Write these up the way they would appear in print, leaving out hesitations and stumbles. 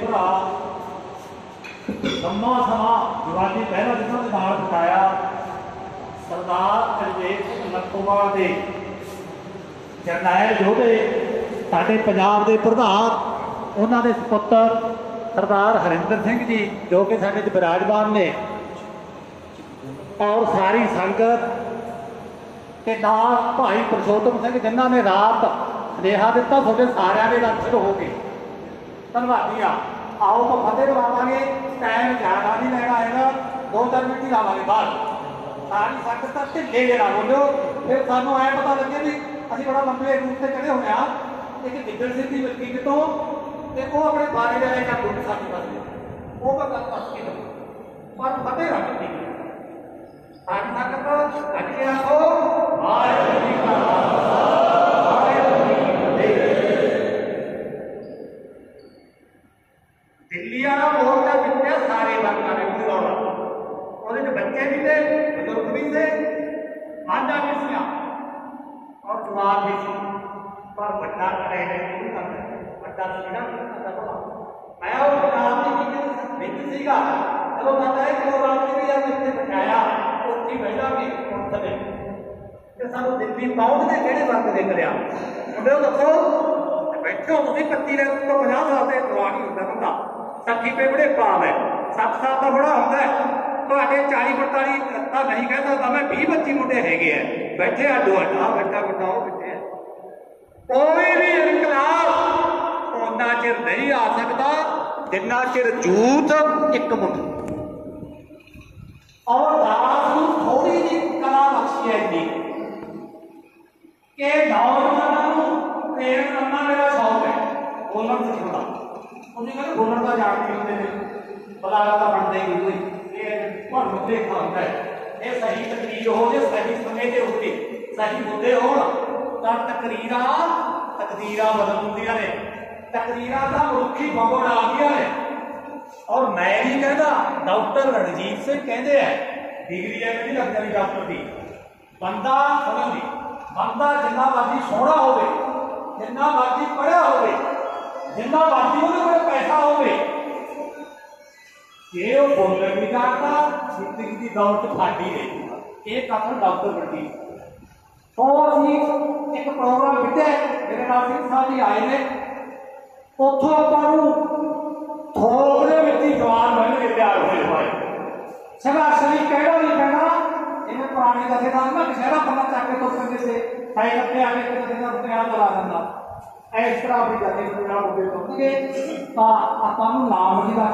भरा लंबा समा जवानी पहला जिन्होंने नाल बिताया सरदार अजमेर सिंह लखोवाल के जरनैल योधे साडे पंजाब के प्रधान उन्होंने सुपुत्र सरदार हरिंदर सिंह जी जो कि साडे विराजमान ने और सारी संगत के नाल भाई परशोत्तम सिंह जिन्हों ने रात सुनेहा दिता थोड़े सारे के दर्शन हो गए धन्यवादी आओ तो फतेह बुलावे टाइम ज़्यादा नहीं लेना है 2-4 मिनट ही लावे बाहर सारी संगत ढिले जे ना बोलो फिर सानू ऐ पता लगे भी असीं बड़ा लंबे रूट से चढ़े हुए हाँ एक गिद्दड़ सिंह की बल्कि कितों तो वो अपने बारे में लेकर दूर साथी पास वो मैं गल दस के पर फतेह रख दी सारी संगत अज के आखो वाहिगुरू जी का खालसा वाहिगुरू जी की फतेह। दिल्ली वाला मोर्चा जितने सारे वर्ग ने और बच्चे भी थे बुजुर्ग भी थे मांझा भी सी और जवान भी सी पर बड़ा बड़ा मैं सीगा चलो कहता है चलो रात भी यार इतने बचाया उत्थी बहना भी उठे तो सानू दिल्ली पहुंचते किहड़े वर्ग दे करिया मुंडे दसो बैठो तुम 25 तो 50 साल से जवान ही होंगे बंदा 60 पे बड़े पाल है 7 साल का बड़ा होंगे तो 40-45 लत्ता नहीं कहता तो मैं 20-25 मुंडे है बैठे अड्डो अड्डा बैठा बैठा बैठे कोई भी इनकलाब उन्ना चिर नहीं आ सकता जिन्ना चिर जूत एक मुठ और दास को थोड़ी जी कला बख्शी है जी कि नौजवानों को प्रेरणा करना मेरा शौक है बोलना सीखना उन्हें कहते बोलना का जानते होंगे बलागा का बनते ही कोई ये पर मुद्दे खाता है ये सही तकरीर हो जे सही समय के होते सही मुद्दे हो ਤਾਂ ਤਕਦੀਰਾਂ ਬਦਲ ਹੁੰਦੀਆਂ ਨੇ ਤਕਦੀਰਾਂ ਦਾ ਮਨੁੱਖੀ ਬਗੜ ਆ ਗਈਆਂ ਨੇ ਔਰ ਮੈਂ ਨਹੀਂ ਕਹਿੰਦਾ ਡਾਕਟਰ ਰਣਜੀਤ ਸਿੰਘ ਕਹਿੰਦੇ ਆ ਡਿਗਰੀ ਐ ਨਹੀਂ ਲੱਗਦੀ ਡਾਕਟਰ ਦੀ ਬੰਦਾ ਸੁਣਨ ਦੀ ਬੰਦਾ ਜਿੰਨਾ ਮਰਜ਼ੀ ਸੋਹਣਾ ਹੋਵੇ ਜਿੰਨਾ ਮਰਜ਼ੀ ਪੜ੍ਹਿਆ ਹੋਵੇ ਜਿੰਨਾ ਮਰਜ਼ੀ ਉਹਦੇ ਕੋਲ ਪੈਸਾ ਹੋਵੇ ਜੇ ਉਹ ਬੋਲਣ ਨਹੀਂ ਜਾਣਦਾ ਜ਼ਿੰਦਗੀ ਦੀ ਦੌਲਤ ਖਾਲੀ ਰਹੇਗੀ ਇਹ ਕੰਮ ਡਾਕਟਰ ਰਣਜੀਤ तो अभी एक प्रोग्राम किया मेरे नाल सिंह साहब जी आए ने उतों आपू थोक के जवान बन के तैयार होए पाए संघर्ष भी कहना नहीं पैना इन्हें पुराने जथेदार ना कशहरा पन्ना चक के तुर सकते थे साइकिल पे आके जथेदार पंजाब चला देंदा इस तरह अपनी जाति पंजाब हो गए तुरनगे तो आपको नाम जी का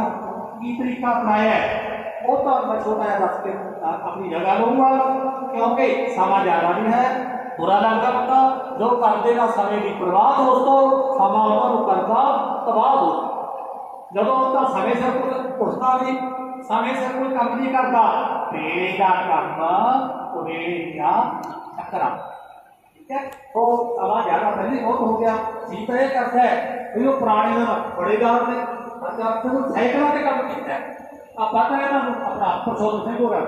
की तरीका अपनाया है वो तो मैं छोटा जिहा दस के अपनी जगह लूंगा क्योंकि समा ज्यादा भी है बुरा लगता बंदा जो कर देगा समय की परवाह दोस्तों समा उन्होंने करता तबाह हो जो उसका समय से उठता भी समय से कोई काम नहीं करता तेरे का काम उड़ेगा चक्रा ठीक है तो समा ज्यादा पहले बहुत हो गया जीत ये करता है तो जो पुराने दिन बड़ेगा साइकिलों के काम किया है आप पता है ना अपना परशोत्तम सिंह होगा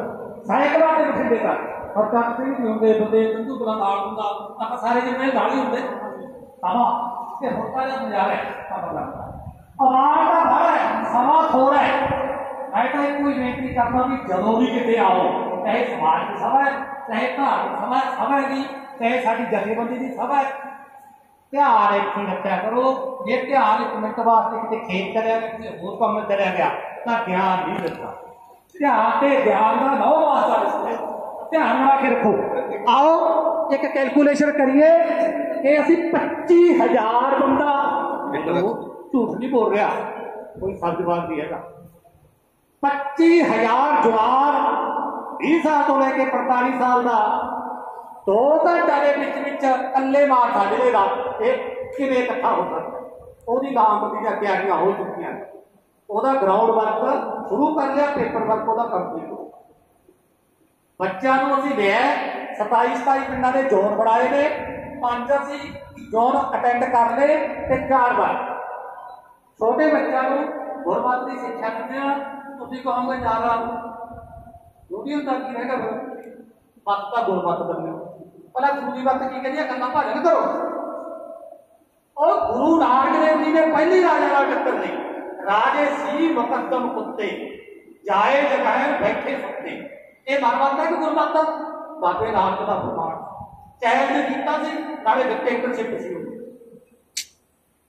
साइकिलों के बठिंडे का और चक सिंह भी होंगे बंदे बंधु बड़ा नाल होंगे आप सारे जिन्हें गाड़ी होंगे समा ये होता है नजारा है पता लगता आवाज का भर है समा थोड़ा है मैं तो कोई बेनती करता भी जदों भी किते आओ चाहे समाज की सभा है चाहे धार्मिक सभा है चाहे साडी जथेबंदी की सभा है ध्यान एक रखा करो जे ध्यान 1 मिनट वास्ते किते खेत चलिया किते होर काम चलिया गया तो ध्यान नहीं मिलता ध्यान से ध्यान का नौ वास्ता ध्यान रख रखो आओ एक कैलकुलेशन करिए कि असी 25,000 बंदा झूठ नहीं बोल रहा कोई सब्जबान नहीं है 25,000 जवान 20 साल तो लेके 45 साल का 2 घंटे के कल्ले मार खा जलेगा किवें इकट्ठा हो सकता ਉਹਦੀ ਲਾਮਬੰਦੀ ਦੀਆਂ ਤਿਆਰੀਆਂ ਹੋ ਚੁੱਕੀਆਂ ਨੇ ਉਹਦਾ ਗਰਾਊਂਡ ਵਰਕ ਸ਼ੁਰੂ ਕਰ ਲਿਆ ਪੇਪਰ ਵਰਕ ਉਹਦਾ ਕੰਪਲੀਟ ਹੋ ਬੱਚਿਆਂ ਨੂੰ ਅਸੀਂ ਲਿਆ 27 ਪਿੰਡਾਂ ਦੇ ਜ਼ੋਨ ਬਣਾਏ ਨੇ 5 ਅਸੀਂ ਜ਼ੋਨ ਅਟੈਂਡ ਕਰ ਲਏ ਤੇ 4 ਵਾਰ ਛੋਟੇ ਬੱਚਿਆਂ ਨੂੰ ਗੁਰਮਤਿ ਦੀ ਸਿੱਖਿਆ ਦਿੰਦੇ ਆ ਤੁਸੀਂ ਕਹੋਗੇ ਜ਼ਿਆਦਾ ਰੋਟੀ ਹੁੰਦਾ ਕੀ ਰਹੇਗਾ ਮਤ ਦਾ ਗੁਰਮਤਿ ਬੰਨਿਓ ਭਲਾ ਜ਼ਰੂਰੀ ਵਕਤ ਕੀ ਕਹਿੰਦੀ ਗੱਲਾਂ ਭਾਜਣ ਕਰੋ और गुरु नानक देव जी ने पहली राजा टक्कर दी राजे सी मुकद्दम कुत्ते जाए जगाए बैठे सत्ते। ये मनमत है कि गुरमत? बाबे नानक का फरमान चैन ने कीता सी नाले डिक्टेटरशिप सी।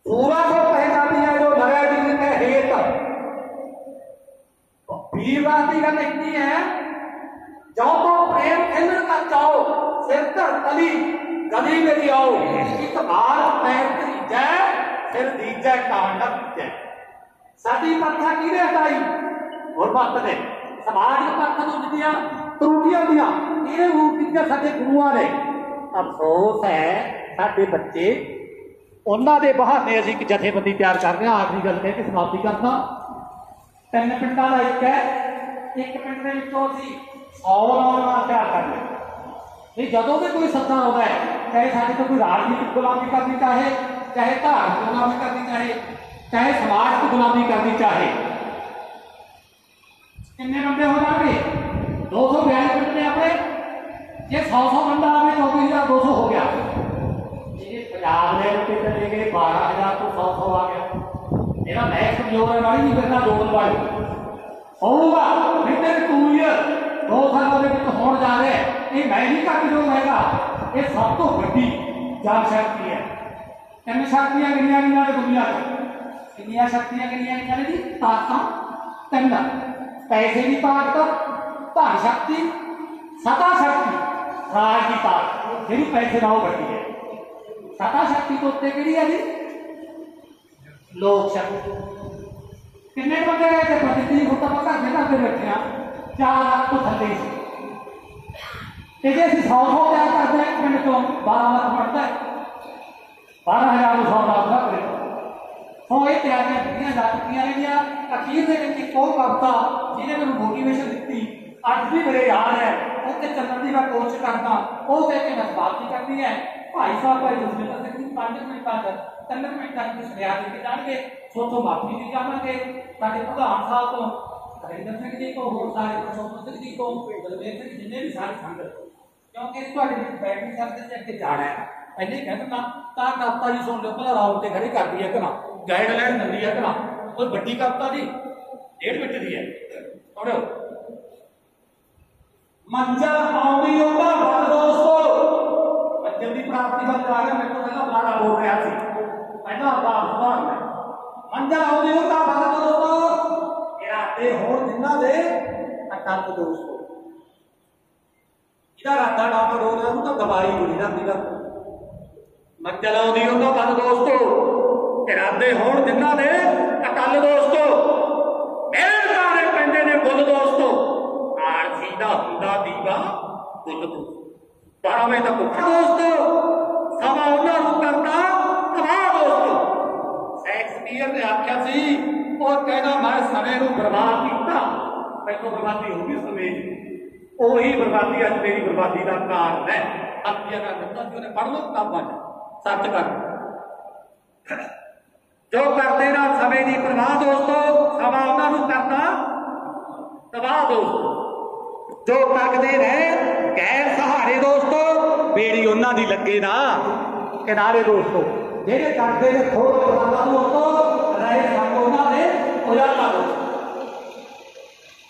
पूरा को पहचानी है जो नया जिंदगी के हेत वीरवाद की गल इतनी है जो तो प्रेम खेलने का चाहो सिर धर तली गली मेरी आओ एक बार पैर धीजै फिर दीजै कांड दीजै। साडी प्रथा किहने हटाई? गुरमत ने। समाज प्रथा तो जितनियां त्रुटियां दियां इहने रूप कीतियां साडे गुरुआं ने। अफसोस है साडे बच्चे उन्हां दे बहाने असीं एक जथेबंदी तैयार कर रहे हैं। आखिरी गल कह के समाप्ति करना। 3 पिंडां दा एक है, एक पिंड दे विचों असीं 100 नौजवान तैयार कर रहे हैं। जदों भी कोई सत्ता आता है चाहे साडे तो कोई राजनीतिक गुलामी करनी चाहे चाहे धार्मिक गुलामी करनी चाहे चाहे समाज की गुलामी करनी चाहे कितने बंदे हो जाएंगे? 242 पिंड ने अपने जे 100 बंदा आवे 24,200 हो गया। पंजाब के उत्ते चले गए 12,000 तो 100 आ गया। मेरा मैच कमजोर है वाली नहीं करना जोड़ वाली होगा विदिन 2 ईयर 2 सालों के होने जा रहे हैं। ये मैं ही घट जो हैगा ये सब तो बड़ी जान शक्ति है। 3 शक्तियां गिनिया गिनिया दुनिया किनिया शक्तियां गिनिया गिनिया ने जी ताकत 3 पैसे की ताकत धन शक्ति सता शक्ति राज की ताकत जी पैसे नालों बड़ी है। सता शक्ति तो उत्ते किहड़ी है जी? लोक शक्ति। किन्ने बंदे गए थे? 25 फुट तक घर के घर बैठे हैं 4 लाख तो थले से 100 तैयार करते हैं पिंड चो 12 लाख बढ़ता है 12,000 100 लाख सौ ये तैयारियां जा चुकी ने। अखीर के कविता जिन्हें मैं मोटिवेशन दी अज भी मेरे याद है उससे चलने की मैं कोशिश करता वो कह के मैं समाप्ति करनी है। भाई साहब भाई जसविंदर सिंह जी 5 मिनट 3 मिनट की सुनिया देके जाएंगे सोचो माफी दी जावे साढ़े प्रधान साहब तो हरिंदर सिंह जी को होर सारे प्रशोभन सिंह जी को बलबीर सिंह जिन्हें भी सारी संगत क्योंकि बैठ नहीं सकते से अगे जाना है पहले ही कहना ता कविता जी सुन लो भला राउंड ते खड़ी कर दी है कि ना गाइडलाइन मिली है कि ना कोई बड़ी कविता जी 1.5 मिनट की है पढ़ो। मंजल आउंदी होगा बल दोस्तों मंजल की प्राप्ति बल आ गया। मेरे को पहला बुलाना बोल रहा थी पहला बात मंजल आउंदी होगा बल दोस्तों इरादे होर जिन्ना दे अटल दोस्तों इधर राता डाउन रोड है तो दवाई बुरी जाती है। मंजल आउंदी होगा बल दोस्तों इरादे होर जिन्ना दे अटल दोस्तों मेरे तारे पेंदे ने बुल दोस्तों आरसी दा हुंदा दीवा बुल दोस्तों 12 वजे तक भुख दोस्तों समा उन्हां नूं करदा तबाह दोस्तों। शेक्सपीयर ने आख्या सी और कहना मैं समय नूं बर्बाद कीता मैनूं बर्बादी होगी समय ਉਹੀ बर्बादी अज मेरी बर्बादी का कारण है। अखियां का दिता सी उन्हें पढ़ लो किताबां सच कर जो करते ना समय की परवाह दोस्तों समा उन्हां नूं करदा तबाह दोस्तों। जो तकदे ने गैर सहारे दोस्तों बेड़ी उन्हां दी लगे ना किनारे दोस्तों जेडे करते ने खोल पराला दोस्तों रहे संग उन्हां दे उजाला दोस्तों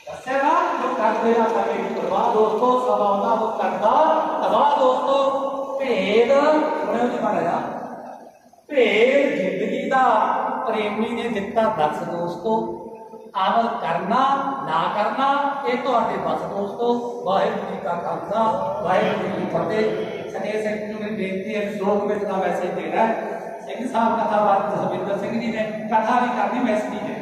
दसेगा जो करते ना समय की परवाह दोस्तों समा उन्हां नूं करदा तबाह दोस्तों। भेद सुणिओ जी माड़ा जा भेद जिंदगी का प्रेमी ने दिता दस दोस्तों अमल करना ना करना ये तो बस दोस्तों। वाहिगुरू जी का खालसा वाहिगुरू जी की फतेह। सनेह सिंह जी मेरी बेनती है 2 मिनट का मैसेज देना है। सिंह साहब कथावार जसविंदर सिंह जी ने कथा भी करनी मैसेज नहीं देना।